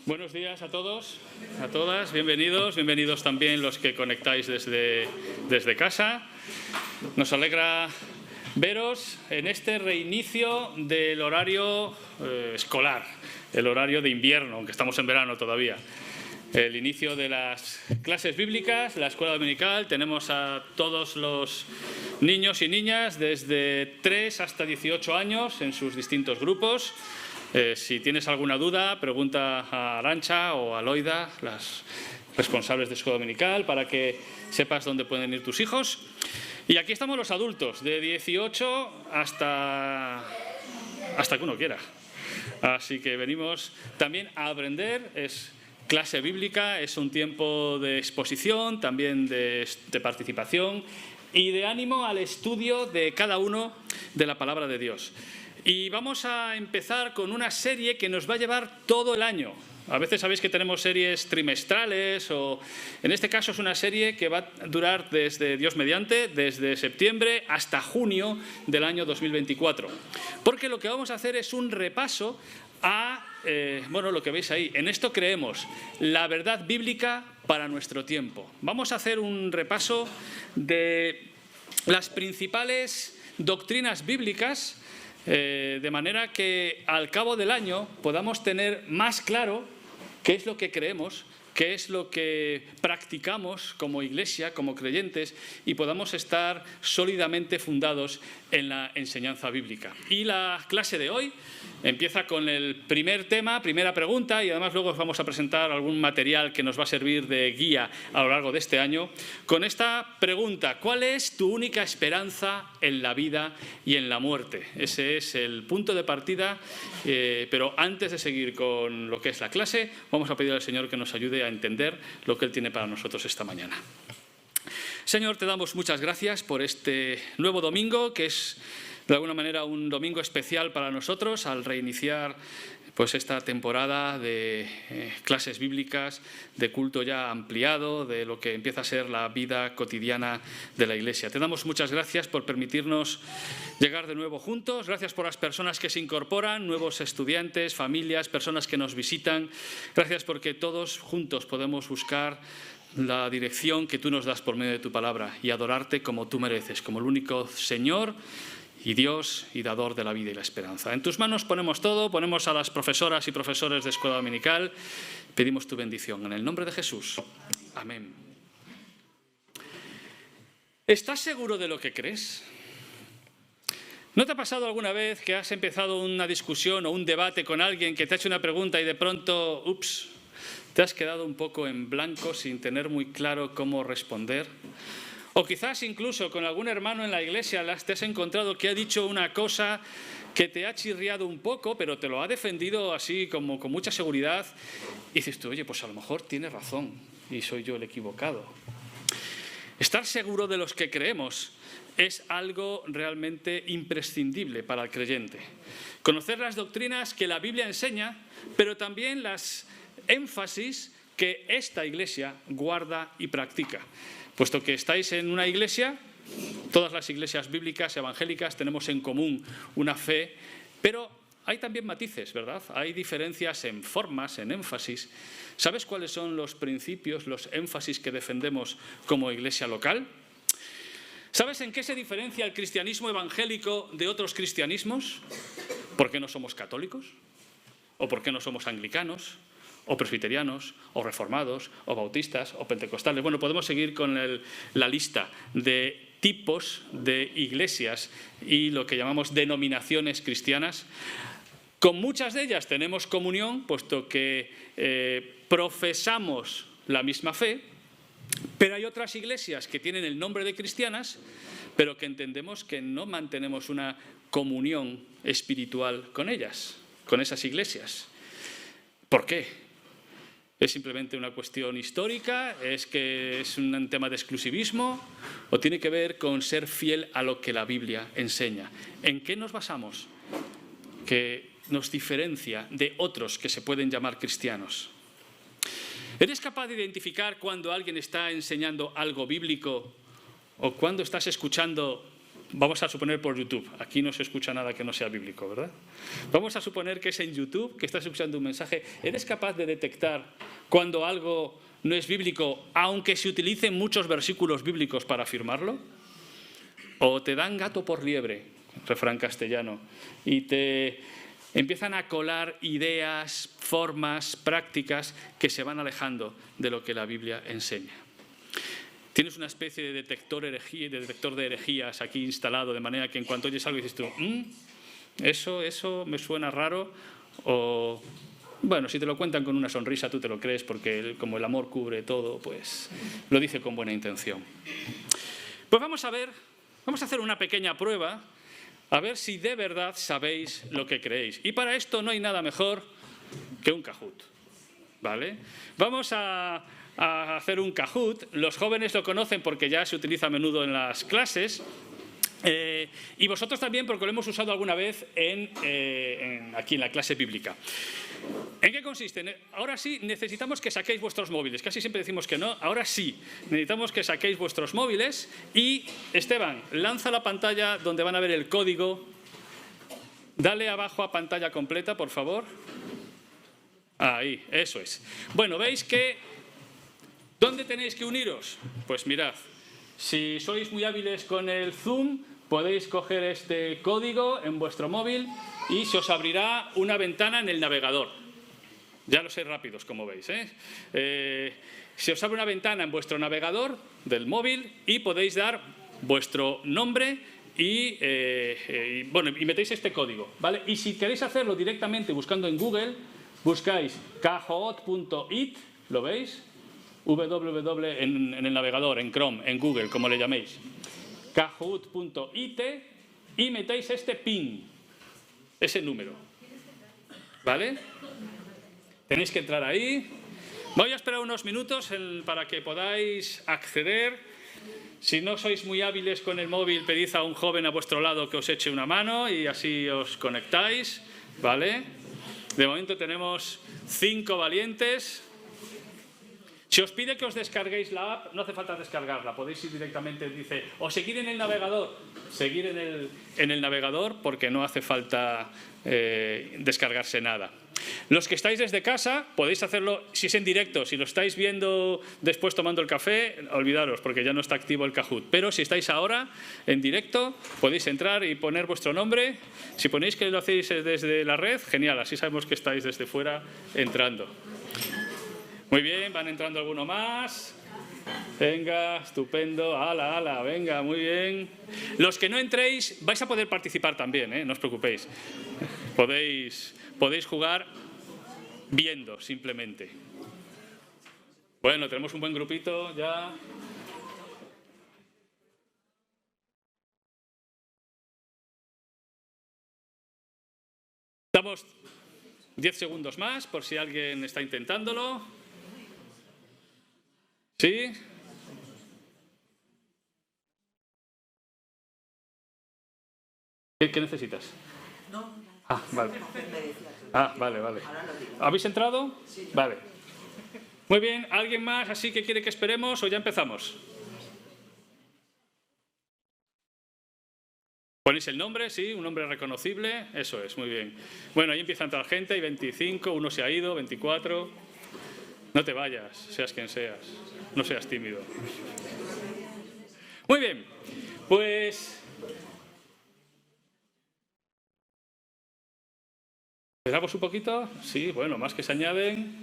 Buenos días a todos, a todas, bienvenidos también los que conectáis desde casa. Nos alegra veros en este reinicio del horario escolar, el horario de invierno, aunque estamos en verano todavía. El inicio de las clases bíblicas, la escuela dominical. Tenemos a todos los niños y niñas desde 3 hasta 18 años en sus distintos grupos. Si tienes alguna duda, pregunta a Arantxa o a Loida, las responsables de escuela dominical, para que sepas dónde pueden ir tus hijos. Y aquí estamos los adultos, de 18 hasta que uno quiera. Así que venimos también a aprender. Es clase bíblica, es un tiempo de exposición, también de participación y de ánimo al estudio de cada uno de la palabra de Dios. Y vamos a empezar con una serie que nos va a llevar todo el año. A veces sabéis que tenemos series trimestrales, o en este caso es una serie que va a durar desde Dios mediante, desde septiembre hasta junio del año 2024. Porque lo que vamos a hacer es un repaso a, lo que veis ahí. En esto creemos, la verdad bíblica para nuestro tiempo. Vamos a hacer un repaso de las principales doctrinas bíblicas, de manera que al cabo del año podamos tener más claro qué es lo que creemos, qué es lo que practicamos como iglesia, como creyentes, y podamos estar sólidamente fundados en la enseñanza bíblica. Y la clase de hoy empieza con el primer tema, primera pregunta, y además luego os vamos a presentar algún material que nos va a servir de guía a lo largo de este año, con esta pregunta: ¿cuál es tu única esperanza en la vida y en la muerte? Ese es el punto de partida, pero antes de seguir con lo que es la clase, vamos a pedir al Señor que nos ayude a entender lo que Él tiene para nosotros esta mañana. Señor, te damos muchas gracias por este nuevo domingo, que es de alguna manera un domingo especial para nosotros al reiniciar pues esta temporada de clases bíblicas, de culto ya ampliado, de lo que empieza a ser la vida cotidiana de la Iglesia. Te damos muchas gracias por permitirnos llegar de nuevo juntos. Gracias por las personas que se incorporan, nuevos estudiantes, familias, personas que nos visitan. Gracias porque todos juntos podemos buscar la dirección que tú nos das por medio de tu palabra y adorarte como tú mereces, como el único Señor y Dios y dador de la vida y la esperanza. En tus manos ponemos todo, ponemos a las profesoras y profesores de escuela dominical, pedimos tu bendición. En el nombre de Jesús. Amén. ¿Estás seguro de lo que crees? ¿No te ha pasado alguna vez que has empezado una discusión o un debate con alguien que te ha hecho una pregunta y de pronto, te has quedado un poco en blanco sin tener muy claro cómo responder? O quizás incluso con algún hermano en la iglesia te has encontrado que ha dicho una cosa que te ha chirriado un poco, pero te lo ha defendido así como con mucha seguridad. Y dices tú, oye, pues a lo mejor tiene razón y soy yo el equivocado. Estar seguro de los que creemos es algo realmente imprescindible para el creyente. Conocer las doctrinas que la Biblia enseña, pero también las énfasis que esta iglesia guarda y practica. Puesto que estáis en una iglesia, todas las iglesias bíblicas, evangélicas, tenemos en común una fe, pero hay también matices, ¿verdad? Hay diferencias en formas, en énfasis. ¿Sabes cuáles son los principios, los énfasis que defendemos como iglesia local? ¿Sabes en qué se diferencia el cristianismo evangélico de otros cristianismos? ¿Por qué no somos católicos? ¿O por qué no somos anglicanos? ¿O presbiterianos? ¿O reformados? ¿O bautistas? ¿O pentecostales? Bueno, podemos seguir con la lista de tipos de iglesias y lo que llamamos denominaciones cristianas. Con muchas de ellas tenemos comunión, puesto que profesamos la misma fe, pero hay otras iglesias que tienen el nombre de cristianas, pero que entendemos que no mantenemos una comunión espiritual con ellas, con esas iglesias. ¿Por qué? ¿Es simplemente una cuestión histórica? ¿Es que es un tema de exclusivismo? ¿O tiene que ver con ser fiel a lo que la Biblia enseña? ¿En qué nos basamos que nos diferencia de otros que se pueden llamar cristianos? ¿Eres capaz de identificar cuando alguien está enseñando algo bíblico o cuando estás escuchando vamos a suponer por YouTube. Aquí no se escucha nada que no sea bíblico, ¿verdad? Vamos a suponer que es en YouTube, que estás escuchando un mensaje. ¿Eres capaz de detectar cuando algo no es bíblico, aunque se utilicen muchos versículos bíblicos para afirmarlo? ¿O te dan gato por liebre, refrán castellano, y te empiezan a colar ideas, formas, prácticas que se van alejando de lo que la Biblia enseña? Tienes una especie de detector de herejías aquí instalado, de manera que en cuanto oyes algo dices tú, eso me suena raro, o bueno, si te lo cuentan con una sonrisa tú te lo crees porque como el amor cubre todo, pues lo dice con buena intención. Pues vamos a hacer una pequeña prueba, a ver si de verdad sabéis lo que creéis. Y para esto no hay nada mejor que un Kahoot, ¿vale? Vamos a hacer un Kahoot. Los jóvenes lo conocen porque ya se utiliza a menudo en las clases. Y vosotros también porque lo hemos usado alguna vez aquí en la clase bíblica. ¿En qué consiste? Ahora sí necesitamos que saquéis vuestros móviles. Casi siempre decimos que no. Ahora sí necesitamos que saquéis vuestros móviles. Y Esteban, lanza la pantalla donde van a ver el código. Dale abajo a pantalla completa, por favor. Ahí, eso es. Bueno, ¿veis que dónde tenéis que uniros? Pues mirad, si sois muy hábiles con el Zoom, podéis coger este código en vuestro móvil y se os abrirá una ventana en el navegador. Ya lo sé rápidos, como veis, se os abre una ventana en vuestro navegador del móvil y podéis dar vuestro nombre y metéis este código, ¿vale? Y si queréis hacerlo directamente buscando en Google, buscáis kahoot.it, ¿lo veis? www en el navegador, en Chrome, en Google, como le llaméis. kahoot.it y metéis este PIN, ese número, ¿vale? Tenéis que entrar ahí. Voy a esperar unos minutos para que podáis acceder. Si no sois muy hábiles con el móvil, pedid a un joven a vuestro lado que os eche una mano y así os conectáis, ¿vale? De momento tenemos 5 valientes. Si os pide que os descarguéis la app, no hace falta descargarla, podéis ir directamente, dice, o seguir en el navegador. Seguir en el navegador porque no hace falta descargarse nada. Los que estáis desde casa, podéis hacerlo si es en directo. Si lo estáis viendo después tomando el café, olvidaros porque ya no está activo el Kahoot. Pero si estáis ahora en directo, podéis entrar y poner vuestro nombre. Si ponéis que lo hacéis desde la red, genial, así sabemos que estáis desde fuera entrando. Muy bien, van entrando alguno más. Venga, estupendo. Ala, venga, muy bien. Los que no entréis, vais a poder participar también, no os preocupéis. Podéis jugar viendo, simplemente. Bueno, tenemos un buen grupito ya. Damos 10 segundos más, por si alguien está intentándolo. ¿Sí? ¿Qué necesitas? No. Vale. Vale. ¿Habéis entrado? Sí. Vale. Muy bien. ¿Alguien más así que quiere que esperemos o ya empezamos? ¿Ponéis el nombre? Sí, un nombre reconocible. Eso es, muy bien. Bueno, ahí empieza a entrar gente, hay 25, uno se ha ido, 24. No te vayas, seas quien seas. No seas tímido. Muy bien, pues ¿esperamos un poquito? Sí, bueno, más que se añaden.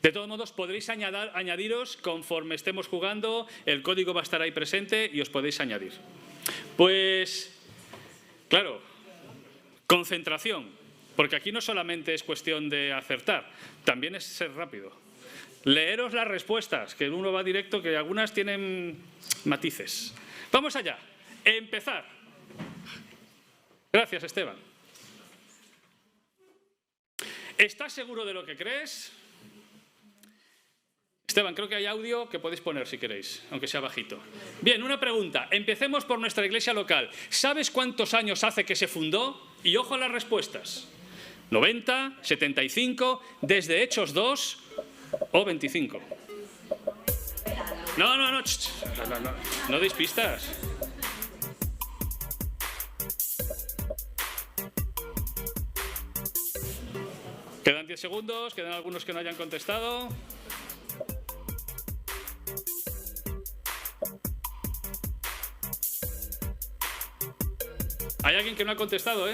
De todos modos, podréis añadiros conforme estemos jugando. El código va a estar ahí presente y os podéis añadir. Pues, claro, concentración. Porque aquí no solamente es cuestión de acertar, también es ser rápido. Leeros las respuestas, que uno va directo, que algunas tienen matices. Vamos allá. Empezar. Gracias, Esteban. ¿Estás seguro de lo que crees? Esteban, creo que hay audio que podéis poner si queréis, aunque sea bajito. Bien, una pregunta. Empecemos por nuestra iglesia local. ¿Sabes cuántos años hace que se fundó? Y ojo a las respuestas. 90, 75, desde Hechos 2 o 25. No deis pistas. 10 segundos, quedan algunos que no hayan contestado. ¿Hay alguien que no ha contestado,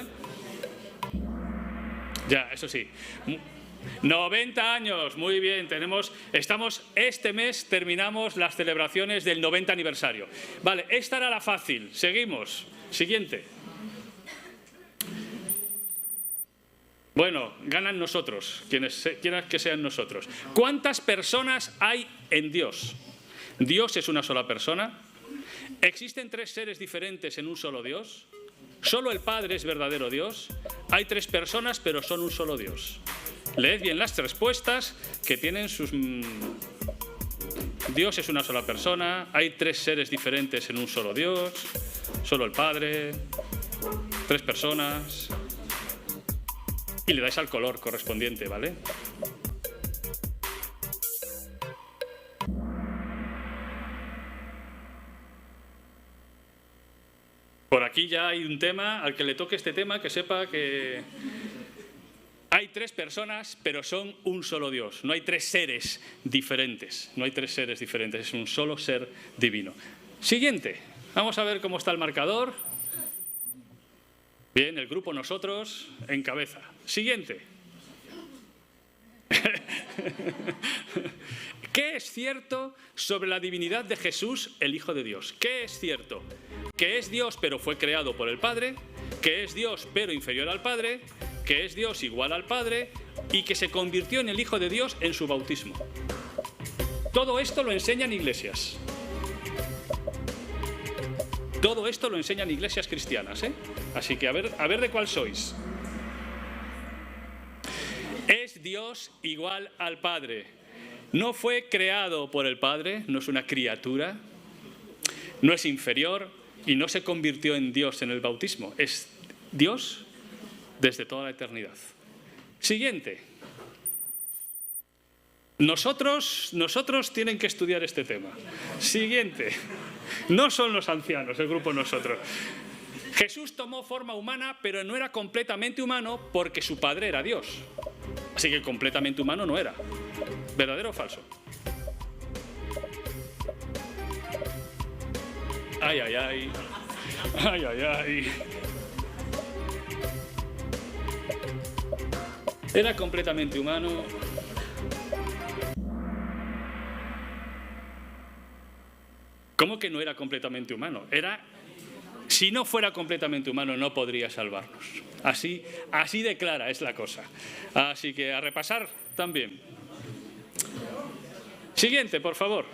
Ya, eso sí. 90 años, muy bien, este mes terminamos las celebraciones del 90 aniversario. Vale, esta era la fácil, seguimos. Siguiente. Bueno, ganan nosotros, quienes quieran que sean nosotros. ¿Cuántas personas hay en Dios? ¿Dios es una sola persona? ¿Existen 3 seres diferentes en un solo Dios? ¿Solo el Padre es verdadero Dios? Hay 3 personas, pero son un solo Dios. Leed bien las respuestas que tienen sus... Dios es una sola persona, hay 3 seres diferentes en un solo Dios, solo el Padre, 3 personas... Y le dais al color correspondiente, ¿vale? Por aquí ya hay un tema, al que le toque este tema, que sepa que hay 3 personas, pero son un solo Dios. No hay 3 seres diferentes, no hay 3 seres diferentes, es un solo ser divino. Siguiente, vamos a ver cómo está el marcador. Bien, el grupo nosotros en cabeza. Siguiente. ¿Qué es cierto sobre la divinidad de Jesús, el Hijo de Dios? ¿Qué es cierto? Que es Dios pero fue creado por el Padre, que es Dios pero inferior al Padre, que es Dios igual al Padre y que se convirtió en el Hijo de Dios en su bautismo. Todo esto lo enseñan iglesias. Todo esto lo enseñan iglesias cristianas, Así que a ver de cuál sois. Es Dios igual al Padre. No fue creado por el Padre, no es una criatura, no es inferior y no se convirtió en Dios en el bautismo. Es Dios desde toda la eternidad. Siguiente. Nosotros tienen que estudiar este tema. Siguiente. No son los ancianos, el grupo nosotros. Jesús tomó forma humana, pero no era completamente humano porque su Padre era Dios. Así que completamente humano no era. ¿Verdadero o falso? Ay, ay, ay. Ay, ay, ay. Era completamente humano. ¿Cómo que no era completamente humano? Si no fuera completamente humano, no podría salvarnos. Así de clara es la cosa. Así que a repasar también. Siguiente, por favor.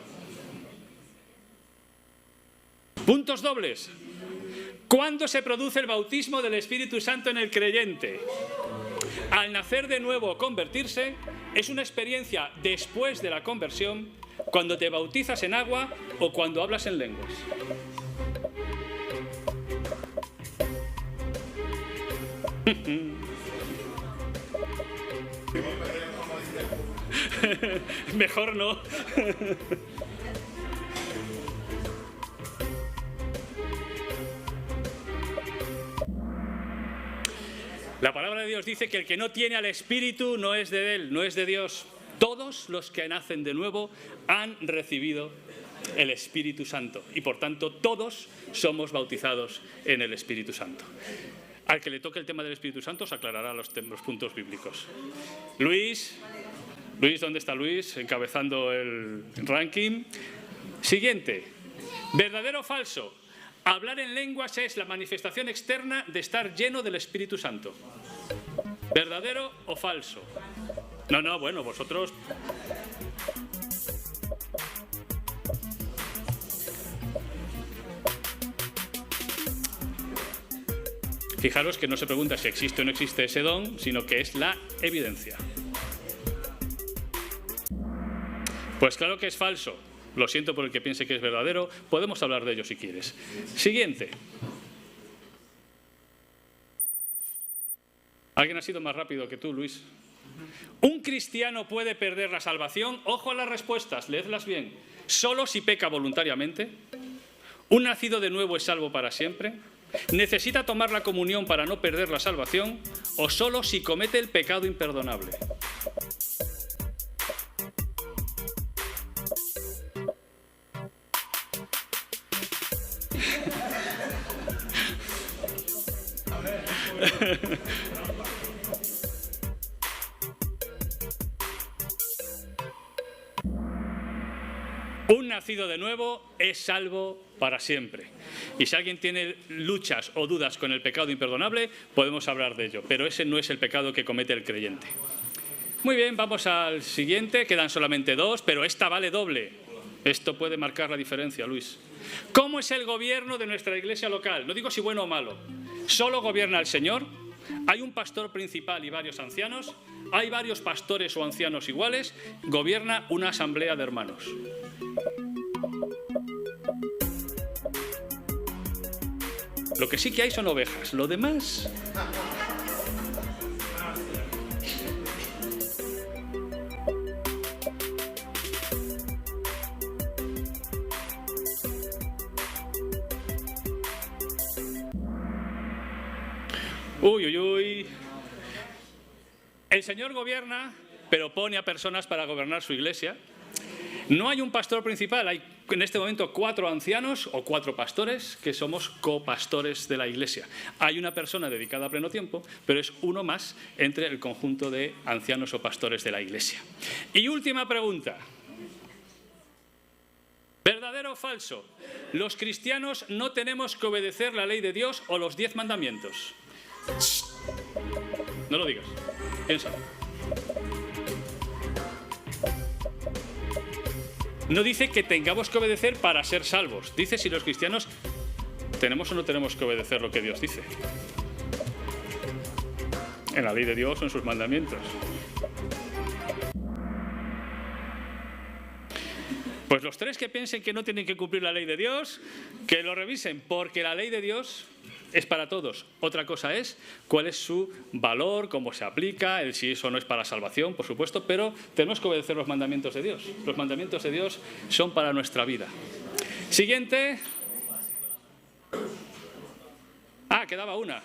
Puntos dobles. ¿Cuándo se produce el bautismo del Espíritu Santo en el creyente? Al nacer de nuevo o convertirse, es una experiencia después de la conversión, cuando te bautizas en agua o cuando hablas en lenguas. Mejor no. La palabra de Dios dice que el que no tiene al Espíritu no es de él, no es de Dios. Todos los que nacen de nuevo han recibido el Espíritu Santo y por tanto todos somos bautizados en el Espíritu Santo. Al que le toque el tema del Espíritu Santo se aclarará los puntos bíblicos. Luis, ¿dónde está Luis? Encabezando el ranking. Siguiente. ¿Verdadero o falso? Hablar en lenguas es la manifestación externa de estar lleno del Espíritu Santo. ¿Verdadero o falso? No, bueno, vosotros... Fijaros que no se pregunta si existe o no existe ese don, sino que es la evidencia. Pues claro que es falso. Lo siento por el que piense que es verdadero. Podemos hablar de ello si quieres. Siguiente. ¿Alguien ha sido más rápido que tú, Luis? ¿Un cristiano puede perder la salvación? Ojo a las respuestas, leedlas bien. ¿Solo si peca voluntariamente? ¿Un nacido de nuevo es salvo para siempre? ¿Necesita tomar la comunión para no perder la salvación? ¿O solo si comete el pecado imperdonable? Un nacido de nuevo es salvo para siempre. Y si alguien tiene luchas o dudas con el pecado imperdonable, podemos hablar de ello. Pero ese no es el pecado que comete el creyente. Muy bien, vamos al siguiente. Quedan solamente dos, pero esta vale doble. Esto puede marcar la diferencia, Luis. ¿Cómo es el gobierno de nuestra iglesia local? No digo si bueno o malo. ¿Solo gobierna el Señor? ¿Hay un pastor principal y varios ancianos? ¿Hay varios pastores o ancianos iguales? ¿Gobierna una asamblea de hermanos? Lo que sí que hay son ovejas. Lo demás... Uy, uy, uy. El Señor gobierna, pero pone a personas para gobernar su iglesia. No hay un pastor principal, hay en este momento 4 ancianos o 4 pastores que somos copastores de la iglesia. Hay una persona dedicada a pleno tiempo, pero es uno más entre el conjunto de ancianos o pastores de la iglesia. Y última pregunta. ¿Verdadero o falso? ¿Los cristianos no tenemos que obedecer la ley de Dios o los 10 mandamientos? No lo digas, piensa. No dice que tengamos que obedecer para ser salvos. Dice si los cristianos tenemos o no tenemos que obedecer lo que Dios dice. En la ley de Dios o en sus mandamientos. Pues los 3 que piensen que no tienen que cumplir la ley de Dios, que lo revisen, porque la ley de Dios es para todos. Otra cosa es cuál es su valor, cómo se aplica, el si eso no es para salvación, por supuesto, pero tenemos que obedecer los mandamientos de Dios. Los mandamientos de Dios son para nuestra vida. Siguiente. Quedaba una.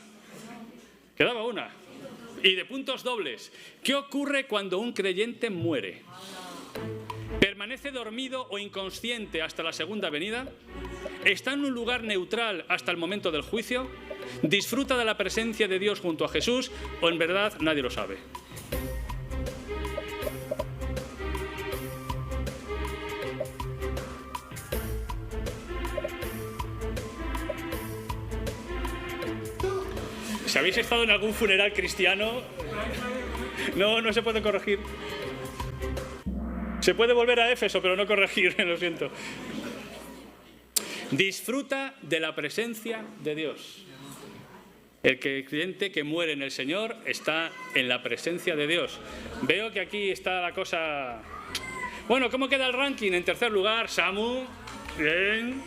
Y de puntos dobles. ¿Qué ocurre cuando un creyente muere? ¿Permanece dormido o inconsciente hasta la segunda venida? ¿Está en un lugar neutral hasta el momento del juicio? ¿Disfruta de la presencia de Dios junto a Jesús o en verdad nadie lo sabe? Si habéis estado en algún funeral cristiano, no se puede corregir. Se puede volver a Éfeso, pero no corregir, lo siento. Disfruta de la presencia de Dios. El creyente que muere en el Señor está en la presencia de Dios. Veo que aquí está la cosa... Bueno, ¿cómo queda el ranking? En tercer lugar, Samu. Bien.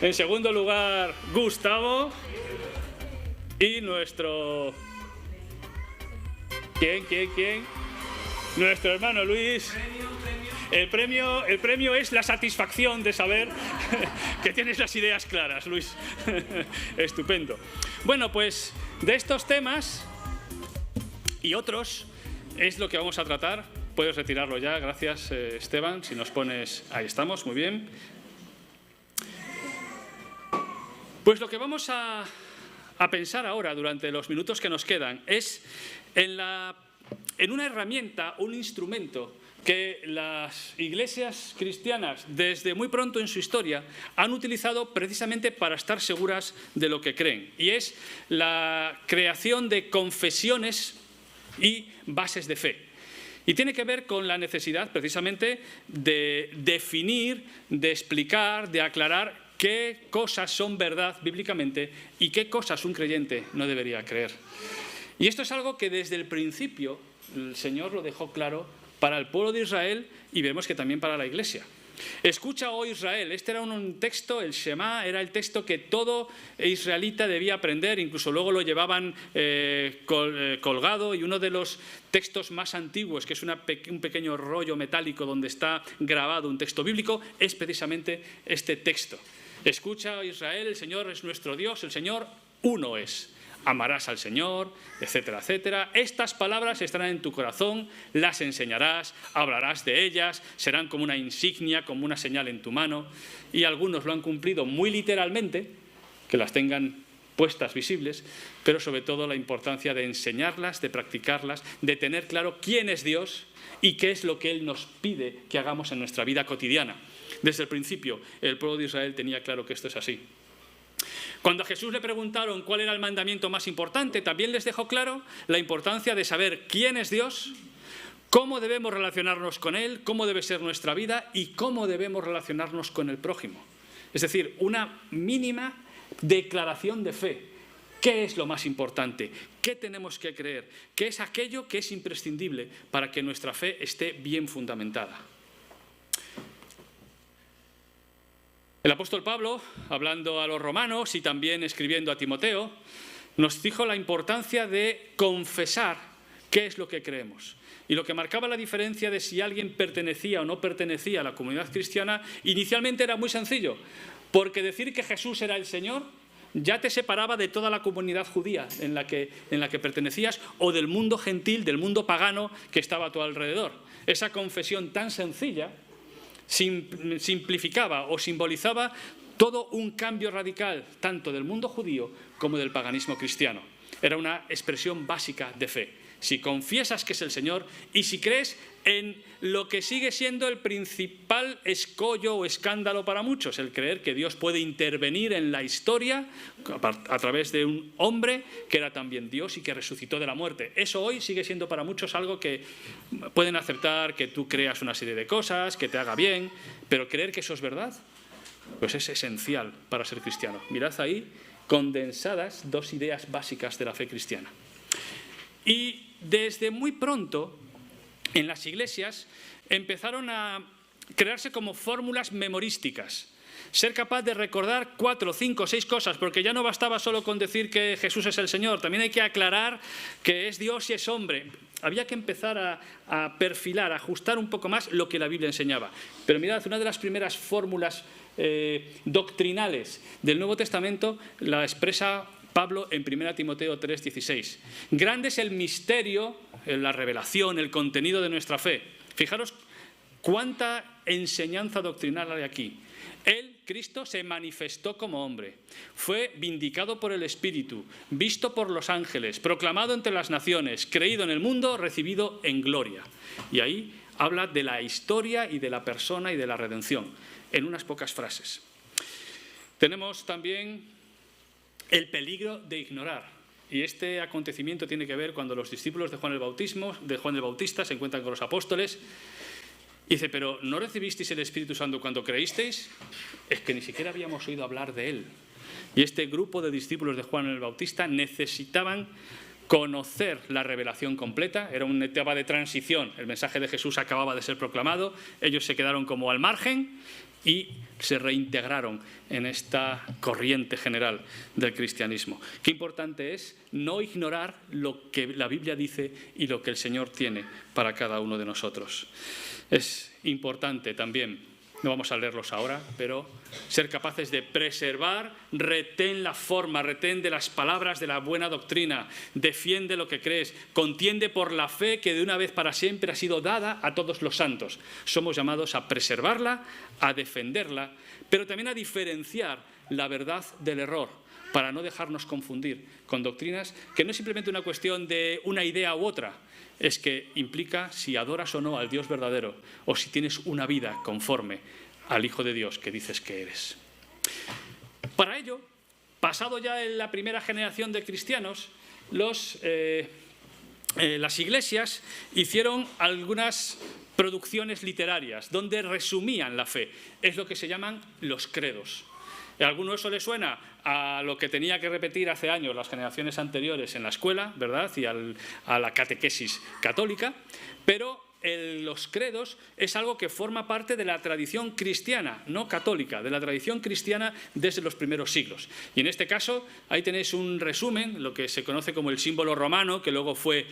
En segundo lugar, Gustavo. Y nuestro... ¿Quién? Nuestro hermano Luis. El premio es la satisfacción de saber que tienes las ideas claras, Luis. Estupendo. Bueno, pues de estos temas y otros es lo que vamos a tratar. Puedes retirarlo ya, gracias Esteban. Si nos pones... Ahí estamos, muy bien. Pues lo que vamos a pensar ahora, durante los minutos que nos quedan, es en una herramienta, un instrumento que las iglesias cristianas, desde muy pronto en su historia, han utilizado precisamente para estar seguras de lo que creen. Y es la creación de confesiones y bases de fe. Y tiene que ver con la necesidad, precisamente, de definir, de explicar, de aclarar qué cosas son verdad bíblicamente y qué cosas un creyente no debería creer. Y esto es algo que desde el principio el Señor lo dejó claro para el pueblo de Israel y vemos que también para la Iglesia. Escucha, oh Israel, este era un texto, el Shema, era el texto que todo israelita debía aprender, incluso luego lo llevaban colgado, y uno de los textos más antiguos, que es un pequeño rollo metálico donde está grabado un texto bíblico, es precisamente este texto. Escucha, oh Israel, el Señor es nuestro Dios, el Señor uno es. Amarás al Señor, etcétera, etcétera. Estas palabras estarán en tu corazón, las enseñarás, hablarás de ellas, serán como una insignia, como una señal en tu mano. Y algunos lo han cumplido muy literalmente, que las tengan puestas, visibles, pero sobre todo la importancia de enseñarlas, de practicarlas, de tener claro quién es Dios y qué es lo que Él nos pide que hagamos en nuestra vida cotidiana. Desde el principio, el pueblo de Israel tenía claro que esto es así. Cuando a Jesús le preguntaron cuál era el mandamiento más importante, también les dejó claro la importancia de saber quién es Dios, cómo debemos relacionarnos con Él, cómo debe ser nuestra vida y cómo debemos relacionarnos con el prójimo. Es decir, una mínima declaración de fe. ¿Qué es lo más importante? ¿Qué tenemos que creer? ¿Qué es aquello que es imprescindible para que nuestra fe esté bien fundamentada? El apóstol Pablo, hablando a los romanos y también escribiendo a Timoteo, nos dijo la importancia de confesar qué es lo que creemos. Y lo que marcaba la diferencia de si alguien pertenecía o no pertenecía a la comunidad cristiana, inicialmente era muy sencillo, porque decir que Jesús era el Señor ya te separaba de toda la comunidad judía en la que pertenecías o del mundo gentil, del mundo pagano que estaba a tu alrededor. Esa confesión tan sencilla simplificaba o simbolizaba todo un cambio radical, tanto del mundo judío como del paganismo cristiano. Era una expresión básica de fe. Si confiesas que es el Señor y si crees en lo que sigue siendo el principal escollo o escándalo para muchos, el creer que Dios puede intervenir en la historia a través de un hombre que era también Dios y que resucitó de la muerte. Eso hoy sigue siendo para muchos algo que pueden aceptar, que tú creas una serie de cosas, que te haga bien, pero creer que eso es verdad, pues es esencial para ser cristiano. Mirad ahí condensadas dos ideas básicas de la fe cristiana. Y desde muy pronto, en las iglesias, empezaron a crearse como fórmulas memorísticas. Ser capaz de recordar 4, 5, 6 cosas, porque ya no bastaba solo con decir que Jesús es el Señor, también hay que aclarar que es Dios y es hombre. Había que empezar a perfilar, a ajustar un poco más lo que la Biblia enseñaba. Pero mirad, una de las primeras fórmulas doctrinales del Nuevo Testamento la expresa Pablo en 1 Timoteo 3:16. Grande es el misterio, la revelación, el contenido de nuestra fe. Fijaros cuánta enseñanza doctrinal hay aquí. Él, Cristo, se manifestó como hombre, fue vindicado por el Espíritu, visto por los ángeles, proclamado entre las naciones, creído en el mundo, recibido en gloria. Y ahí habla de la historia y de la persona y de la redención, en unas pocas frases. Tenemos también el peligro de ignorar. Y este acontecimiento tiene que ver cuando los discípulos de Juan el Bautista se encuentran con los apóstoles y dice, pero ¿no recibisteis el Espíritu Santo cuando creísteis? Es que ni siquiera habíamos oído hablar de él. Y este grupo de discípulos de Juan el Bautista necesitaban conocer la revelación completa. Era una etapa de transición. El mensaje de Jesús acababa de ser proclamado. Ellos se quedaron como al margen y se reintegraron en esta corriente general del cristianismo. Qué importante es no ignorar lo que la Biblia dice y lo que el Señor tiene para cada uno de nosotros. Es importante también, no vamos a leerlos ahora, pero ser capaces de preservar, retén la forma, retén de las palabras de la buena doctrina, defiende lo que crees, contiende por la fe que de una vez para siempre ha sido dada a todos los santos. Somos llamados a preservarla, a defenderla, pero también a diferenciar la verdad del error, para no dejarnos confundir con doctrinas que no es simplemente una cuestión de una idea u otra, es que implica si adoras o no al Dios verdadero o si tienes una vida conforme al Hijo de Dios que dices que eres. Para ello, pasado ya en la primera generación de cristianos, las iglesias hicieron algunas producciones literarias donde resumían la fe. Es lo que se llaman los credos. ¿A alguno eso le suena a lo que tenía que repetir hace años las generaciones anteriores en la escuela, ¿verdad? Y a la catequesis católica, pero los credos es algo que forma parte de la tradición cristiana, no católica, de la tradición cristiana desde los primeros siglos. Y en este caso, ahí tenéis un resumen, lo que se conoce como el símbolo romano, que luego fue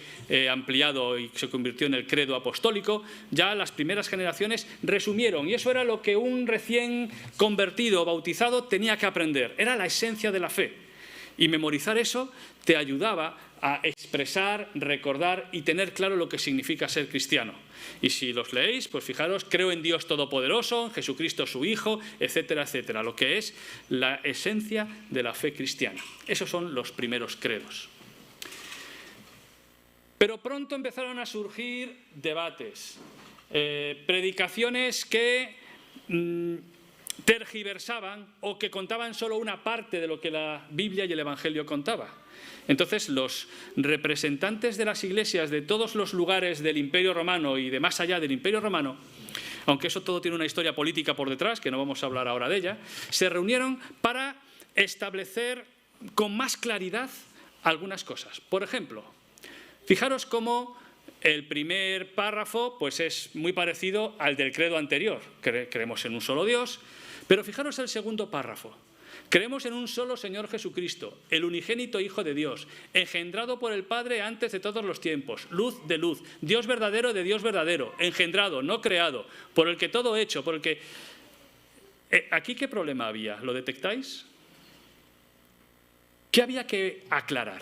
ampliado y se convirtió en el credo apostólico. Ya las primeras generaciones resumieron, y eso era lo que un recién convertido o bautizado tenía que aprender, era la esencia de la fe. Y memorizar eso te ayudaba a expresar, recordar y tener claro lo que significa ser cristiano. Y si los leéis, pues fijaros, creo en Dios Todopoderoso, en Jesucristo su Hijo, etcétera, etcétera, lo que es la esencia de la fe cristiana. Esos son los primeros credos. Pero pronto empezaron a surgir debates, predicaciones que tergiversaban o que contaban solo una parte de lo que la Biblia y el Evangelio contaba. Entonces, los representantes de las iglesias de todos los lugares del Imperio Romano y de más allá del Imperio Romano, aunque eso todo tiene una historia política por detrás, que no vamos a hablar ahora de ella, se reunieron para establecer con más claridad algunas cosas. Por ejemplo, fijaros cómo el primer párrafo pues es muy parecido al del credo anterior. Creemos en un solo Dios, pero fijaros el segundo párrafo. Creemos en un solo Señor Jesucristo, el unigénito Hijo de Dios, engendrado por el Padre antes de todos los tiempos, luz de luz, Dios verdadero de Dios verdadero, engendrado, no creado, por el que todo hecho, por el que... ¿Aquí qué problema había? ¿Lo detectáis? ¿Qué había que aclarar?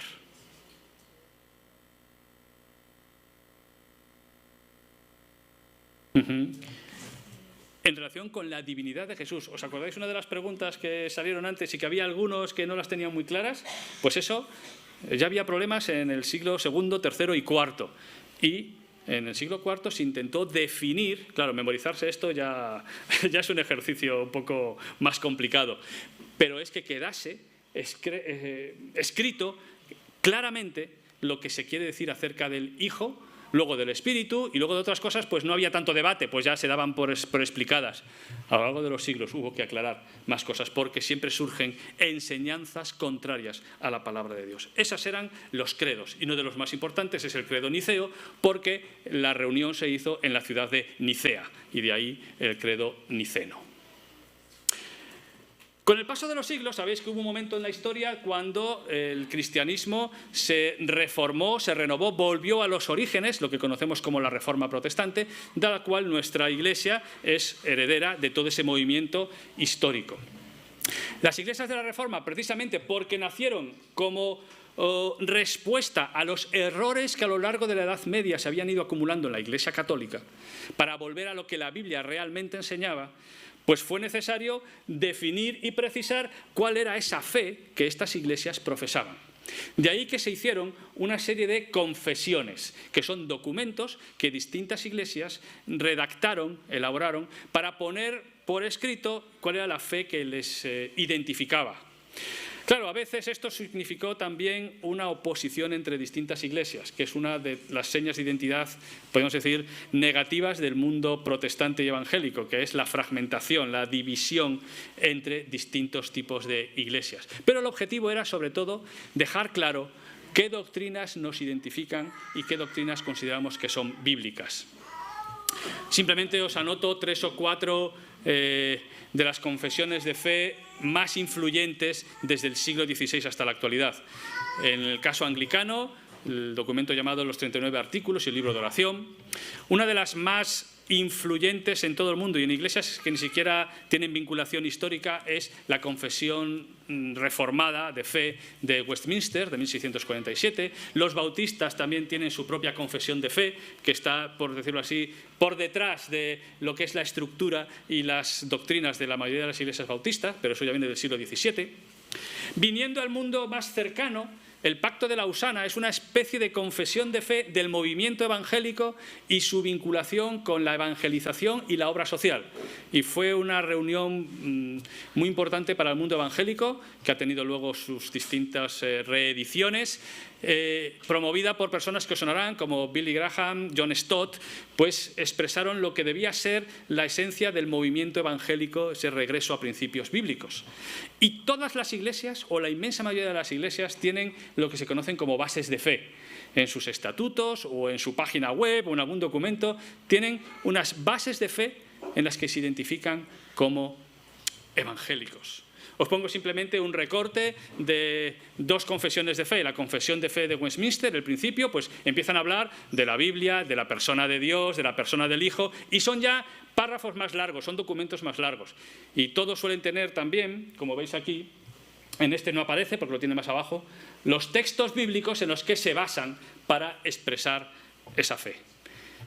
En relación con la divinidad de Jesús. ¿Os acordáis una de las preguntas que salieron antes y que había algunos que no las tenían muy claras? Pues eso, ya había problemas en el siglo II, III y IV. Y en el siglo IV se intentó definir, claro, memorizarse esto ya es un ejercicio un poco más complicado, pero es que quedase escrito claramente lo que se quiere decir acerca del Hijo, luego del Espíritu y luego de otras cosas, pues no había tanto debate, pues ya se daban por explicadas. A lo largo de los siglos hubo que aclarar más cosas porque siempre surgen enseñanzas contrarias a la palabra de Dios. Esos eran los credos y uno de los más importantes es el credo niceo porque la reunión se hizo en la ciudad de Nicea y de ahí el credo niceno. Con el paso de los siglos, sabéis que hubo un momento en la historia cuando el cristianismo se reformó, se renovó, volvió a los orígenes, lo que conocemos como la Reforma Protestante, de la cual nuestra Iglesia es heredera de todo ese movimiento histórico. Las iglesias de la Reforma, precisamente porque nacieron como respuesta a los errores que a lo largo de la Edad Media se habían ido acumulando en la Iglesia Católica, para volver a lo que la Biblia realmente enseñaba, pues fue necesario definir y precisar cuál era esa fe que estas iglesias profesaban. De ahí que se hicieron una serie de confesiones, que son documentos que distintas iglesias redactaron, elaboraron, para poner por escrito cuál era la fe que les identificaba. Claro, a veces esto significó también una oposición entre distintas iglesias, que es una de las señas de identidad, podemos decir, negativas del mundo protestante y evangélico, que es la fragmentación, la división entre distintos tipos de iglesias. Pero el objetivo era, sobre todo, dejar claro qué doctrinas nos identifican y qué doctrinas consideramos que son bíblicas. Simplemente os anoto 3 o 4 de las confesiones de fe más influyentes desde el siglo XVI hasta la actualidad. En el caso anglicano, el documento llamado Los 39 Artículos y el libro de oración. Una de las más influyentes en todo el mundo y en iglesias que ni siquiera tienen vinculación histórica es la confesión reformada de fe de Westminster de 1647. Los bautistas también tienen su propia confesión de fe que está, por decirlo así, por detrás de lo que es la estructura y las doctrinas de la mayoría de las iglesias bautistas, pero eso ya viene del siglo XVII. Viniendo al mundo más cercano, el Pacto de Lausana es una especie de confesión de fe del movimiento evangélico y su vinculación con la evangelización y la obra social. Y fue una reunión muy importante para el mundo evangélico, que ha tenido luego sus distintas reediciones, promovida por personas que os sonarán como Billy Graham, John Stott, pues expresaron lo que debía ser la esencia del movimiento evangélico, ese regreso a principios bíblicos. Y todas las iglesias, o la inmensa mayoría de las iglesias, tienen lo que se conocen como bases de fe. En sus estatutos o en su página web o en algún documento tienen unas bases de fe en las que se identifican como evangélicos. Os pongo simplemente un recorte de 2 confesiones de fe. La confesión de fe de Westminster, el principio, pues empiezan a hablar de la Biblia, de la persona de Dios, de la persona del Hijo, y son ya párrafos más largos, son documentos más largos. Y todos suelen tener también, como veis aquí, en este no aparece porque lo tiene más abajo, los textos bíblicos en los que se basan para expresar esa fe.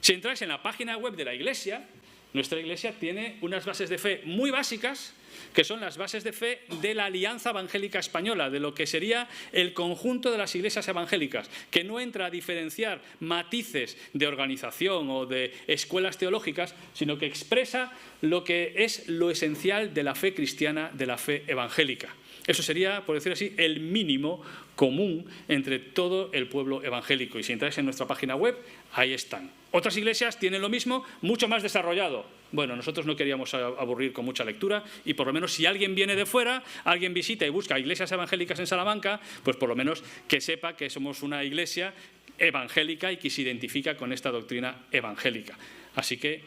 Si entráis en la página web de la Iglesia, nuestra Iglesia tiene unas bases de fe muy básicas, que son las bases de fe de la Alianza Evangélica Española, de lo que sería el conjunto de las iglesias evangélicas, que no entra a diferenciar matices de organización o de escuelas teológicas, sino que expresa lo que es lo esencial de la fe cristiana, de la fe evangélica. Eso sería, por decir así, el mínimo común entre todo el pueblo evangélico. Y si entráis en nuestra página web, ahí están. Otras iglesias tienen lo mismo, mucho más desarrollado. Bueno, nosotros no queríamos aburrir con mucha lectura y por lo menos si alguien viene de fuera, alguien visita y busca iglesias evangélicas en Salamanca, pues por lo menos que sepa que somos una iglesia evangélica y que se identifica con esta doctrina evangélica. Así que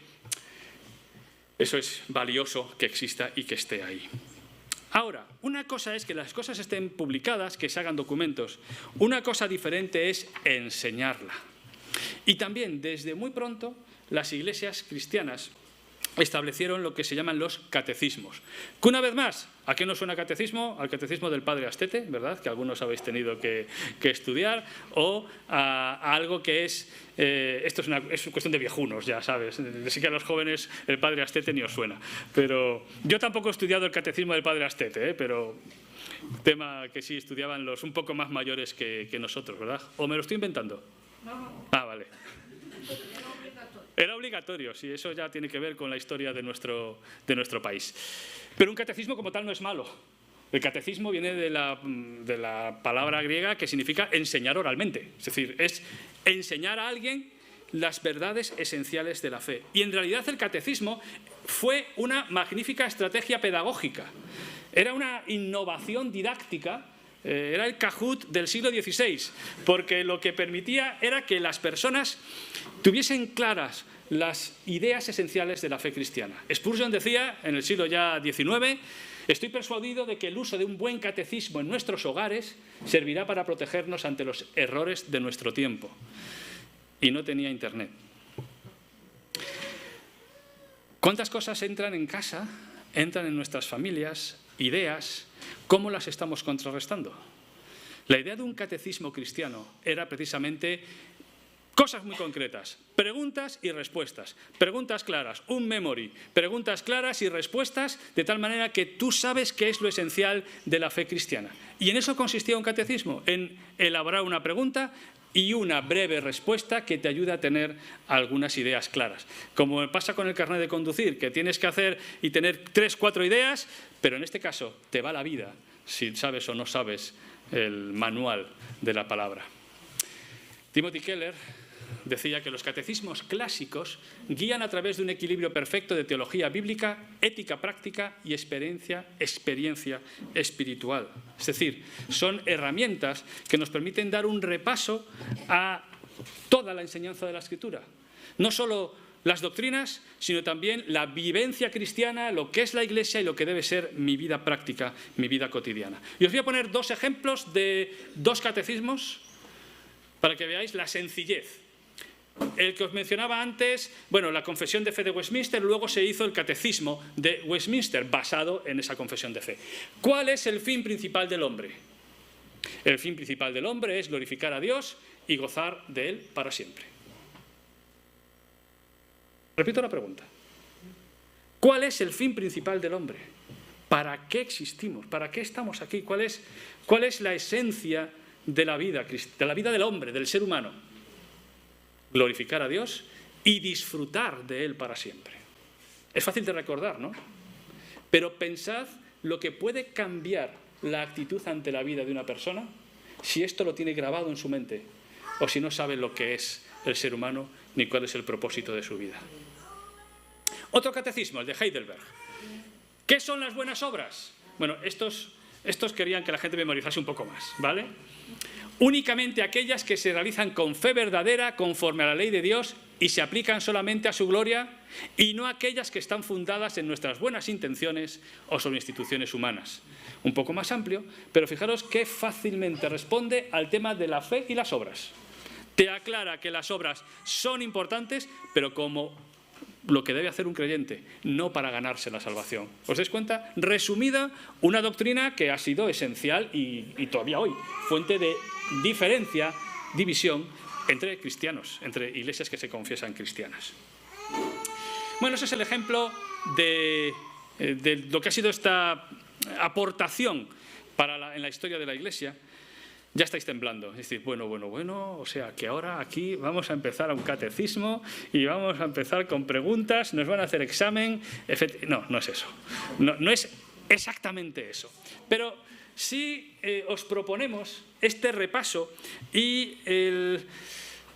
eso es valioso que exista y que esté ahí. Ahora, una cosa es que las cosas estén publicadas, que se hagan documentos. Una cosa diferente es enseñarla. Y también, desde muy pronto, las iglesias cristianas establecieron lo que se llaman los catecismos. Que una vez más, ¿a qué nos suena catecismo? Al catecismo del Padre Astete, ¿verdad? Que algunos habéis tenido que estudiar, o a algo que es... esto es cuestión de viejunos, ya sabes. Así que a los jóvenes el Padre Astete ni os suena. Pero yo tampoco he estudiado el catecismo del Padre Astete, pero tema que sí estudiaban los un poco más mayores que nosotros, ¿verdad? ¿O me lo estoy inventando? No. Ah, vale. Era obligatorio, sí, eso ya tiene que ver con la historia de nuestro país. Pero un catecismo como tal no es malo. El catecismo viene de la palabra griega que significa enseñar oralmente. Es decir, es enseñar a alguien las verdades esenciales de la fe. Y en realidad el catecismo fue una magnífica estrategia pedagógica. Era una innovación didáctica. Era el Cajut del siglo XVI, porque lo que permitía era que las personas tuviesen claras las ideas esenciales de la fe cristiana. Spurgeon decía, en el siglo ya XIX, estoy persuadido de que el uso de un buen catecismo en nuestros hogares servirá para protegernos ante los errores de nuestro tiempo. Y no tenía internet. ¿Cuántas cosas entran en casa, entran en nuestras familias, ideas? ¿Cómo las estamos contrarrestando? La idea de un catecismo cristiano era precisamente cosas muy concretas, preguntas y respuestas, preguntas claras, un memory, preguntas claras y respuestas de tal manera que tú sabes qué es lo esencial de la fe cristiana. Y en eso consistía un catecismo, en elaborar una pregunta y una breve respuesta que te ayuda a tener algunas ideas claras. Como pasa con el carnet de conducir, que tienes que hacer y tener 3 o 4 ideas, pero en este caso te va la vida si sabes o no sabes el manual de la palabra. Timothy Keller decía que los catecismos clásicos guían a través de un equilibrio perfecto de teología bíblica, ética práctica y experiencia espiritual. Es decir, son herramientas que nos permiten dar un repaso a toda la enseñanza de la Escritura. No solo las doctrinas, sino también la vivencia cristiana, lo que es la Iglesia y lo que debe ser mi vida práctica, mi vida cotidiana. Y os voy a poner 2 ejemplos de 2 catecismos para que veáis la sencillez. El que os mencionaba antes, bueno, la Confesión de Fe de Westminster, luego se hizo el Catecismo de Westminster, basado en esa confesión de fe. ¿Cuál es el fin principal del hombre? El fin principal del hombre es glorificar a Dios y gozar de Él para siempre. Repito la pregunta. ¿Cuál es el fin principal del hombre? ¿Para qué existimos? ¿Para qué estamos aquí? ¿Cuál es la esencia de la vida del hombre, del ser humano? Glorificar a Dios y disfrutar de Él para siempre. Es fácil de recordar, ¿no? Pero pensad lo que puede cambiar la actitud ante la vida de una persona si esto lo tiene grabado en su mente o si no sabe lo que es el ser humano ni cuál es el propósito de su vida. Otro catecismo, el de Heidelberg. ¿Qué son las buenas obras? Bueno, estos querían que la gente memorizase un poco más, ¿vale? Únicamente aquellas que se realizan con fe verdadera, conforme a la ley de Dios, y se aplican solamente a su gloria, y no aquellas que están fundadas en nuestras buenas intenciones o sobre instituciones humanas. Un poco más amplio, pero fijaros qué fácilmente responde al tema de la fe y las obras. Te aclara que las obras son importantes, pero como lo que debe hacer un creyente, no para ganarse la salvación. ¿Os dais cuenta? Resumida, una doctrina que ha sido esencial y todavía hoy, fuente de diferencia, división entre cristianos, entre iglesias que se confiesan cristianas. Bueno, ese es el ejemplo de lo que ha sido esta aportación en la historia de la Iglesia. Ya estáis temblando, es decir, bueno, o sea, que ahora aquí vamos a empezar a un catecismo y vamos a empezar con preguntas, nos van a hacer examen. No, no es eso, no es exactamente eso. Pero sí os proponemos este repaso y el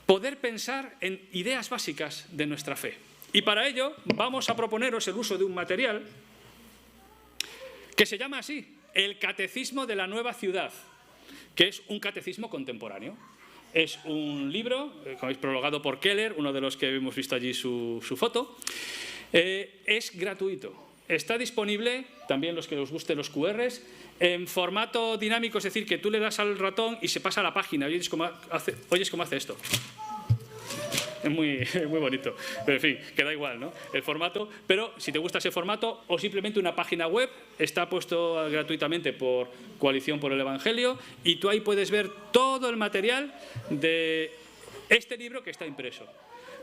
poder pensar en ideas básicas de nuestra fe. Y para ello vamos a proponeros el uso de un material que se llama así, el Catecismo de la Nueva Ciudad, que es un catecismo contemporáneo. Es un libro, como veis, prologado por Keller, uno de los que hemos visto allí su foto. Es gratuito. Está disponible, también los que os gusten los QRs, en formato dinámico, es decir, que tú le das al ratón y se pasa a la página. Oyes cómo hace esto. Es muy bonito, pero en fin, que da igual, ¿no? El formato, pero si te gusta ese formato o simplemente una página web, está puesto gratuitamente por Coalición por el Evangelio y tú ahí puedes ver todo el material de este libro que está impreso.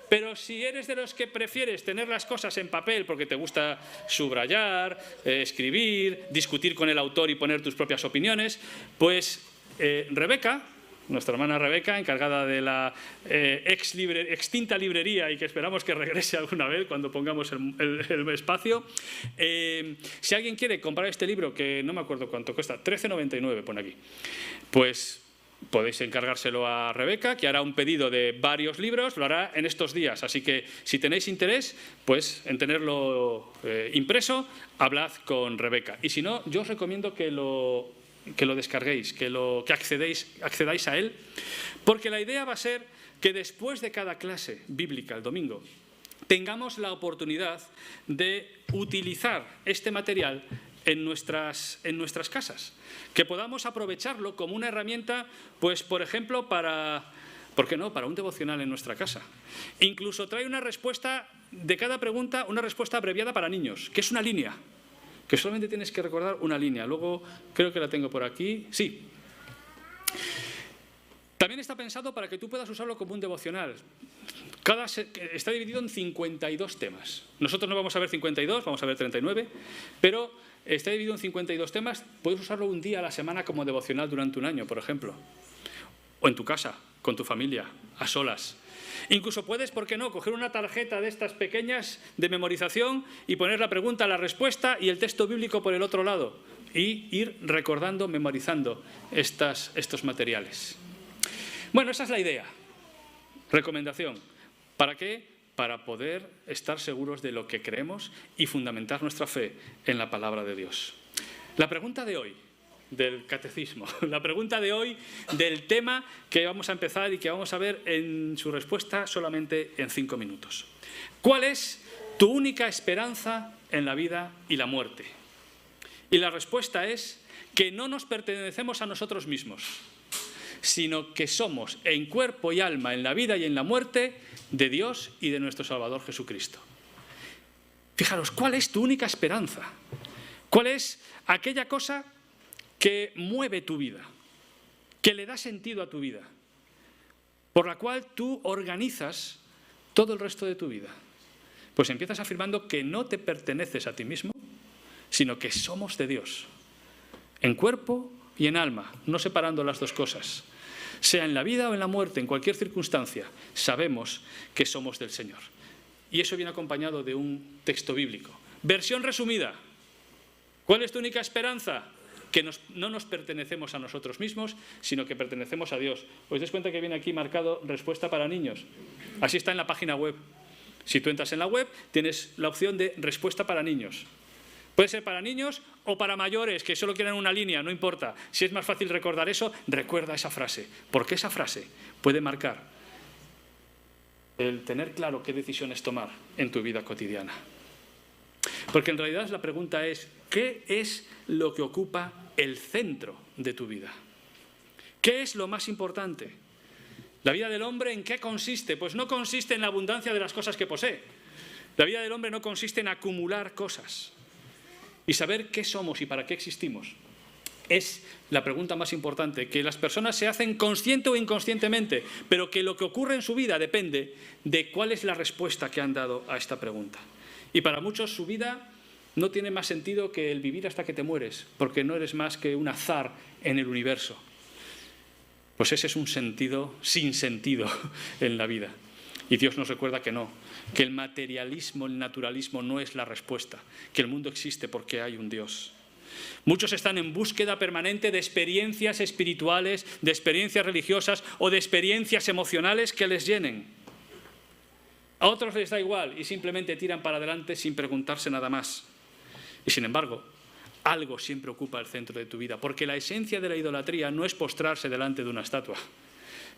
Pero si eres de los que prefieres tener las cosas en papel porque te gusta subrayar, escribir, discutir con el autor y poner tus propias opiniones, pues Rebeca, nuestra hermana Rebeca, encargada de la extinta librería y que esperamos que regrese alguna vez cuando pongamos el espacio. Si alguien quiere comprar este libro, que no me acuerdo cuánto cuesta, 13,99 pone aquí, pues podéis encargárselo a Rebeca, que hará un pedido de varios libros, lo hará en estos días. Así que si tenéis interés, pues en tenerlo impreso, hablad con Rebeca. Y si no, yo os recomiendo que lo descarguéis, que accedáis a él, porque la idea va a ser que después de cada clase bíblica el domingo tengamos la oportunidad de utilizar este material en nuestras casas, que podamos aprovecharlo como una herramienta, pues por ejemplo, ¿por qué no?, para un devocional en nuestra casa. Incluso trae una respuesta de cada pregunta, una respuesta abreviada para niños, que es una línea, que solamente tienes que recordar una línea. Luego creo que la tengo por aquí. Sí. También está pensado para que tú puedas usarlo como un devocional. Está dividido en 52 temas. Nosotros no vamos a ver 52, vamos a ver 39, pero está dividido en 52 temas. Puedes usarlo un día a la semana como devocional durante un año, por ejemplo. O en tu casa, con tu familia, a solas. Incluso puedes, ¿por qué no?, coger una tarjeta de estas pequeñas de memorización y poner la pregunta, la respuesta y el texto bíblico por el otro lado. Y ir recordando, memorizando estos materiales. Bueno, esa es la idea. Recomendación. ¿Para qué? Para poder estar seguros de lo que creemos y fundamentar nuestra fe en la palabra de Dios. La pregunta de hoy del catecismo, la pregunta de hoy del tema que vamos a empezar y que vamos a ver en su respuesta solamente en 5 minutos. ¿Cuál es tu única esperanza en la vida y la muerte? Y la respuesta es que no nos pertenecemos a nosotros mismos, sino que somos en cuerpo y alma, en la vida y en la muerte, de Dios y de nuestro Salvador Jesucristo. Fijaros, ¿cuál es tu única esperanza? ¿Cuál es aquella cosa que mueve tu vida, que le da sentido a tu vida, por la cual tú organizas todo el resto de tu vida? Pues empiezas afirmando que no te perteneces a ti mismo, sino que somos de Dios, en cuerpo y en alma, no separando las dos cosas. Sea en la vida o en la muerte, en cualquier circunstancia, sabemos que somos del Señor. Y eso viene acompañado de un texto bíblico. Versión resumida. ¿Cuál es tu única esperanza? Que no nos pertenecemos a nosotros mismos, sino que pertenecemos a Dios. ¿Os dais cuenta que viene aquí marcado respuesta para niños? Así está en la página web. Si tú entras en la web, tienes la opción de respuesta para niños. Puede ser para niños o para mayores, que solo quieran una línea, no importa. Si es más fácil recordar eso, recuerda esa frase, porque esa frase puede marcar el tener claro qué decisiones tomar en tu vida cotidiana. Porque en realidad la pregunta es, ¿qué es lo que ocupa el centro de tu vida? ¿Qué es lo más importante? ¿La vida del hombre en qué consiste? Pues no consiste en la abundancia de las cosas que posee. La vida del hombre no consiste en acumular cosas. Y saber qué somos y para qué existimos es la pregunta más importante, que las personas se hacen consciente o inconscientemente, pero que lo que ocurre en su vida depende de cuál es la respuesta que han dado a esta pregunta. Y para muchos su vida no tiene más sentido que el vivir hasta que te mueres, porque no eres más que un azar en el universo. Pues ese es un sentido sin sentido en la vida. Y Dios nos recuerda que no, que el materialismo, el naturalismo no es la respuesta, que el mundo existe porque hay un Dios. Muchos están en búsqueda permanente de experiencias espirituales, de experiencias religiosas o de experiencias emocionales que les llenen. A otros les da igual y simplemente tiran para adelante sin preguntarse nada más. Y sin embargo, algo siempre ocupa el centro de tu vida, porque la esencia de la idolatría no es postrarse delante de una estatua.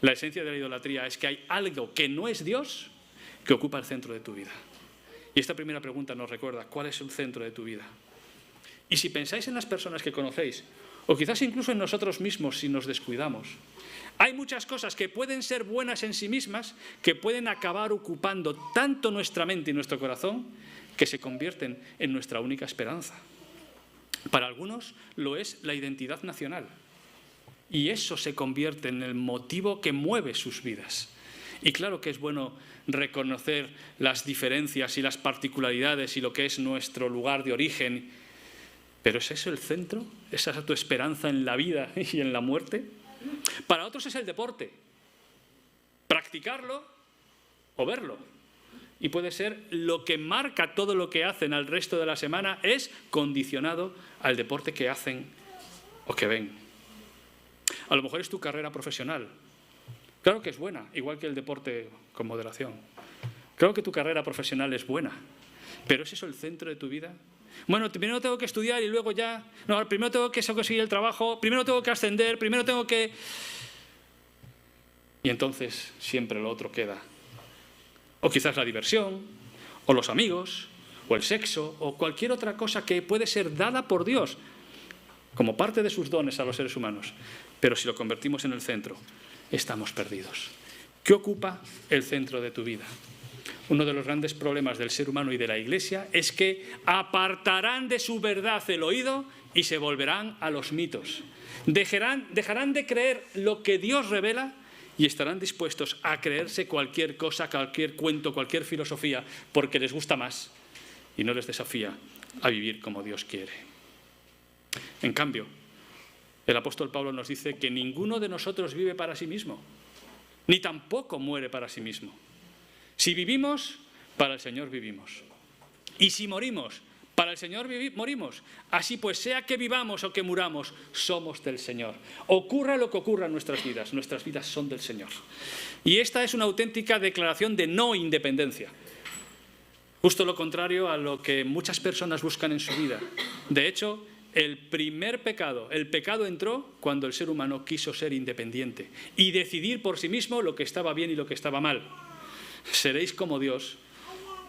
La esencia de la idolatría es que hay algo que no es Dios que ocupa el centro de tu vida. Y esta primera pregunta nos recuerda cuál es el centro de tu vida. Y si pensáis en las personas que conocéis, o quizás incluso en nosotros mismos si nos descuidamos, hay muchas cosas que pueden ser buenas en sí mismas, que pueden acabar ocupando tanto nuestra mente y nuestro corazón, que se convierten en nuestra única esperanza. Para algunos lo es la identidad nacional. Y eso se convierte en el motivo que mueve sus vidas. Y claro que es bueno reconocer las diferencias y las particularidades y lo que es nuestro lugar de origen. ¿Pero es eso el centro? ¿Esa es tu esperanza en la vida y en la muerte? Para otros es el deporte. Practicarlo o verlo. Y puede ser lo que marca todo lo que hacen al resto de la semana es condicionado al deporte que hacen o que ven. A lo mejor es tu carrera profesional. Claro que es buena, igual que el deporte con moderación. Claro que tu carrera profesional es buena, pero ¿es eso el centro de tu vida? Bueno, primero tengo que estudiar y luego ya... No, primero tengo que conseguir el trabajo, primero tengo que ascender, primero tengo que... Y entonces siempre lo otro queda. O quizás la diversión, o los amigos, o el sexo, o cualquier otra cosa que puede ser dada por Dios como parte de sus dones a los seres humanos. Pero si lo convertimos en el centro, estamos perdidos. ¿Qué ocupa el centro de tu vida? Uno de los grandes problemas del ser humano y de la Iglesia es que apartarán de su verdad el oído y se volverán a los mitos. Dejarán de creer lo que Dios revela y estarán dispuestos a creerse cualquier cosa, cualquier cuento, cualquier filosofía, porque les gusta más y no les desafía a vivir como Dios quiere. En cambio, el apóstol Pablo nos dice que ninguno de nosotros vive para sí mismo, ni tampoco muere para sí mismo. Si vivimos, para el Señor vivimos. Y si morimos, para el Señor morimos. Así pues, sea que vivamos o que muramos, somos del Señor. Ocurra lo que ocurra en nuestras vidas son del Señor. Y esta es una auténtica declaración de no independencia. Justo lo contrario a lo que muchas personas buscan en su vida. De hecho, el primer pecado, el pecado entró cuando el ser humano quiso ser independiente y decidir por sí mismo lo que estaba bien y lo que estaba mal. Seréis como Dios,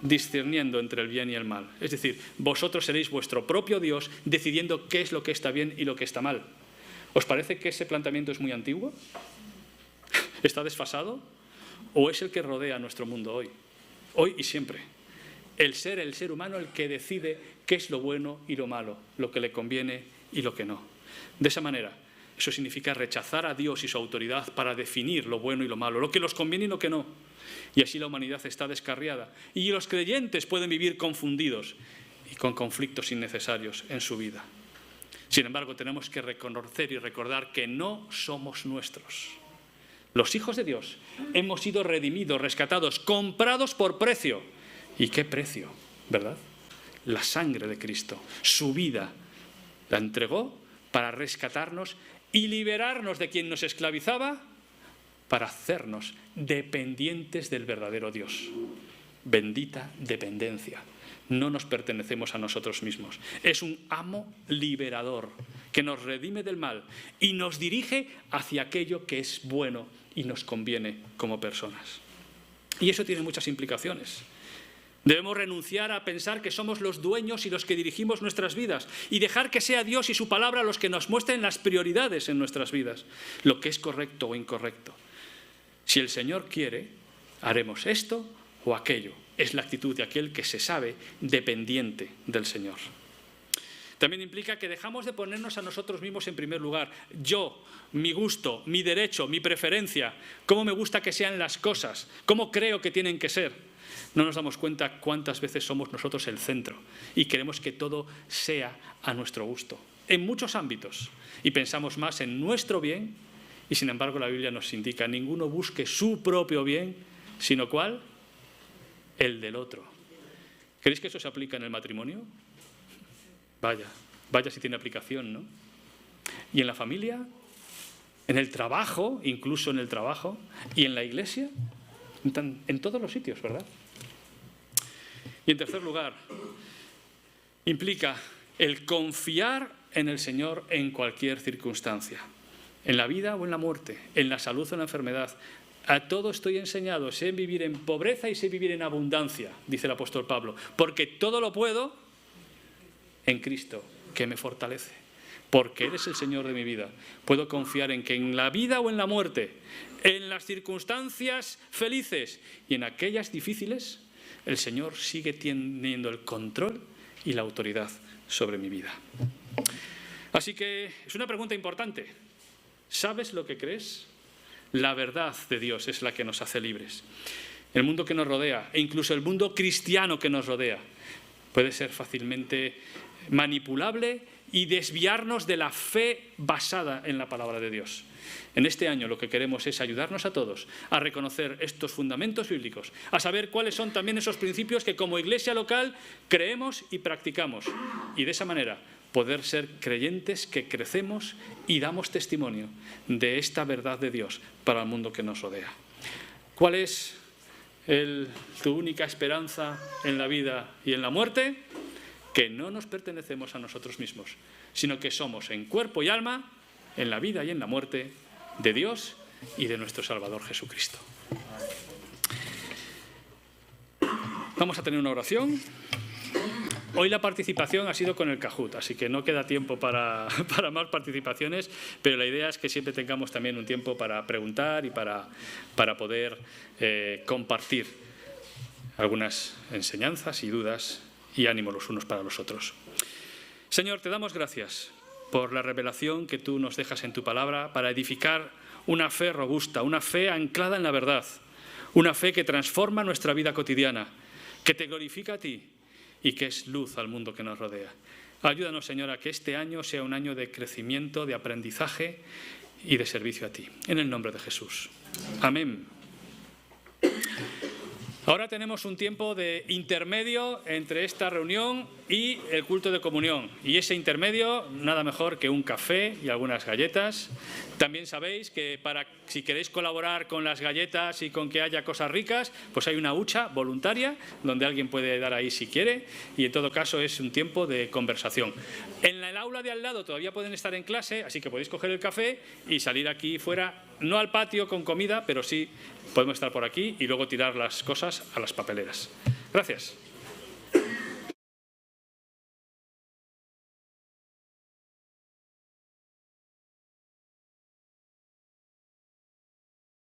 discerniendo entre el bien y el mal. Es decir, vosotros seréis vuestro propio Dios, decidiendo qué es lo que está bien y lo que está mal. ¿Os parece que ese planteamiento es muy antiguo? ¿Está desfasado? ¿O es el que rodea nuestro mundo hoy? Hoy y siempre. El ser humano, el que decide qué es lo bueno y lo malo, lo que le conviene y lo que no. De esa manera, eso significa rechazar a Dios y su autoridad para definir lo bueno y lo malo, lo que nos conviene y lo que no. Y así la humanidad está descarriada. Y los creyentes pueden vivir confundidos y con conflictos innecesarios en su vida. Sin embargo, tenemos que reconocer y recordar que no somos nuestros. Los hijos de Dios hemos sido redimidos, rescatados, comprados por precio. ¿Y qué precio? ¿Verdad? La sangre de Cristo, su vida, la entregó para rescatarnos y liberarnos de quien nos esclavizaba, para hacernos dependientes del verdadero Dios. Bendita dependencia. No nos pertenecemos a nosotros mismos. Es un amo liberador que nos redime del mal y nos dirige hacia aquello que es bueno y nos conviene como personas. Y eso tiene muchas implicaciones. Debemos renunciar a pensar que somos los dueños y los que dirigimos nuestras vidas y dejar que sea Dios y su palabra los que nos muestren las prioridades en nuestras vidas, lo que es correcto o incorrecto. Si el Señor quiere, haremos esto o aquello. Es la actitud de aquel que se sabe dependiente del Señor. También implica que dejamos de ponernos a nosotros mismos en primer lugar. Yo, mi gusto, mi derecho, mi preferencia, cómo me gusta que sean las cosas, cómo creo que tienen que ser. No nos damos cuenta cuántas veces somos nosotros el centro y queremos que todo sea a nuestro gusto, en muchos ámbitos. Y pensamos más en nuestro bien y, sin embargo, la Biblia nos indica: ninguno busque su propio bien, sino ¿cuál? El del otro. ¿Creéis que eso se aplica en el matrimonio? Vaya si tiene aplicación, ¿no? ¿Y en la familia? ¿En el trabajo? Incluso en el trabajo. ¿Y en la iglesia? En todos los sitios, ¿verdad? Y en tercer lugar, implica el confiar en el Señor en cualquier circunstancia. En la vida o en la muerte, en la salud o en la enfermedad. A todo estoy enseñado, sé vivir en pobreza y sé vivir en abundancia, dice el apóstol Pablo, porque todo lo puedo en Cristo, que me fortalece, porque eres el Señor de mi vida. Puedo confiar en que en la vida o en la muerte, en las circunstancias felices y en aquellas difíciles, el Señor sigue teniendo el control y la autoridad sobre mi vida. Así que es una pregunta importante. ¿Sabes lo que crees? La verdad de Dios es la que nos hace libres. El mundo que nos rodea, e incluso el mundo cristiano que nos rodea, puede ser fácilmente manipulable y desviarnos de la fe basada en la palabra de Dios. En este año lo que queremos es ayudarnos a todos a reconocer estos fundamentos bíblicos, a saber cuáles son también esos principios que como iglesia local creemos y practicamos, y de esa manera poder ser creyentes que crecemos y damos testimonio de esta verdad de Dios para el mundo que nos rodea. ¿Cuál es tu única esperanza en la vida y en la muerte? Que no nos pertenecemos a nosotros mismos, sino que somos en cuerpo y alma, en la vida y en la muerte, de Dios y de nuestro Salvador Jesucristo. Vamos a tener una oración. Hoy la participación ha sido con el Kahoot, así que no queda tiempo para más participaciones, pero la idea es que siempre tengamos también un tiempo para preguntar y para poder compartir algunas enseñanzas y dudas y ánimo los unos para los otros. Señor, te damos gracias por la revelación que tú nos dejas en tu palabra para edificar una fe robusta, una fe anclada en la verdad, una fe que transforma nuestra vida cotidiana, que te glorifica a ti y que es luz al mundo que nos rodea. Ayúdanos, Señor, a que este año sea un año de crecimiento, de aprendizaje y de servicio a ti. En el nombre de Jesús. Amén. Ahora tenemos un tiempo de intermedio entre esta reunión y el culto de comunión. Y ese intermedio, nada mejor que un café y algunas galletas. También sabéis que si queréis colaborar con las galletas y con que haya cosas ricas, pues hay una hucha voluntaria donde alguien puede dar ahí si quiere. Y en todo caso es un tiempo de conversación. En el aula de al lado todavía pueden estar en clase, así que podéis coger el café y salir aquí fuera, no al patio con comida, pero sí podemos estar por aquí y luego tirar las cosas a las papeleras. Gracias.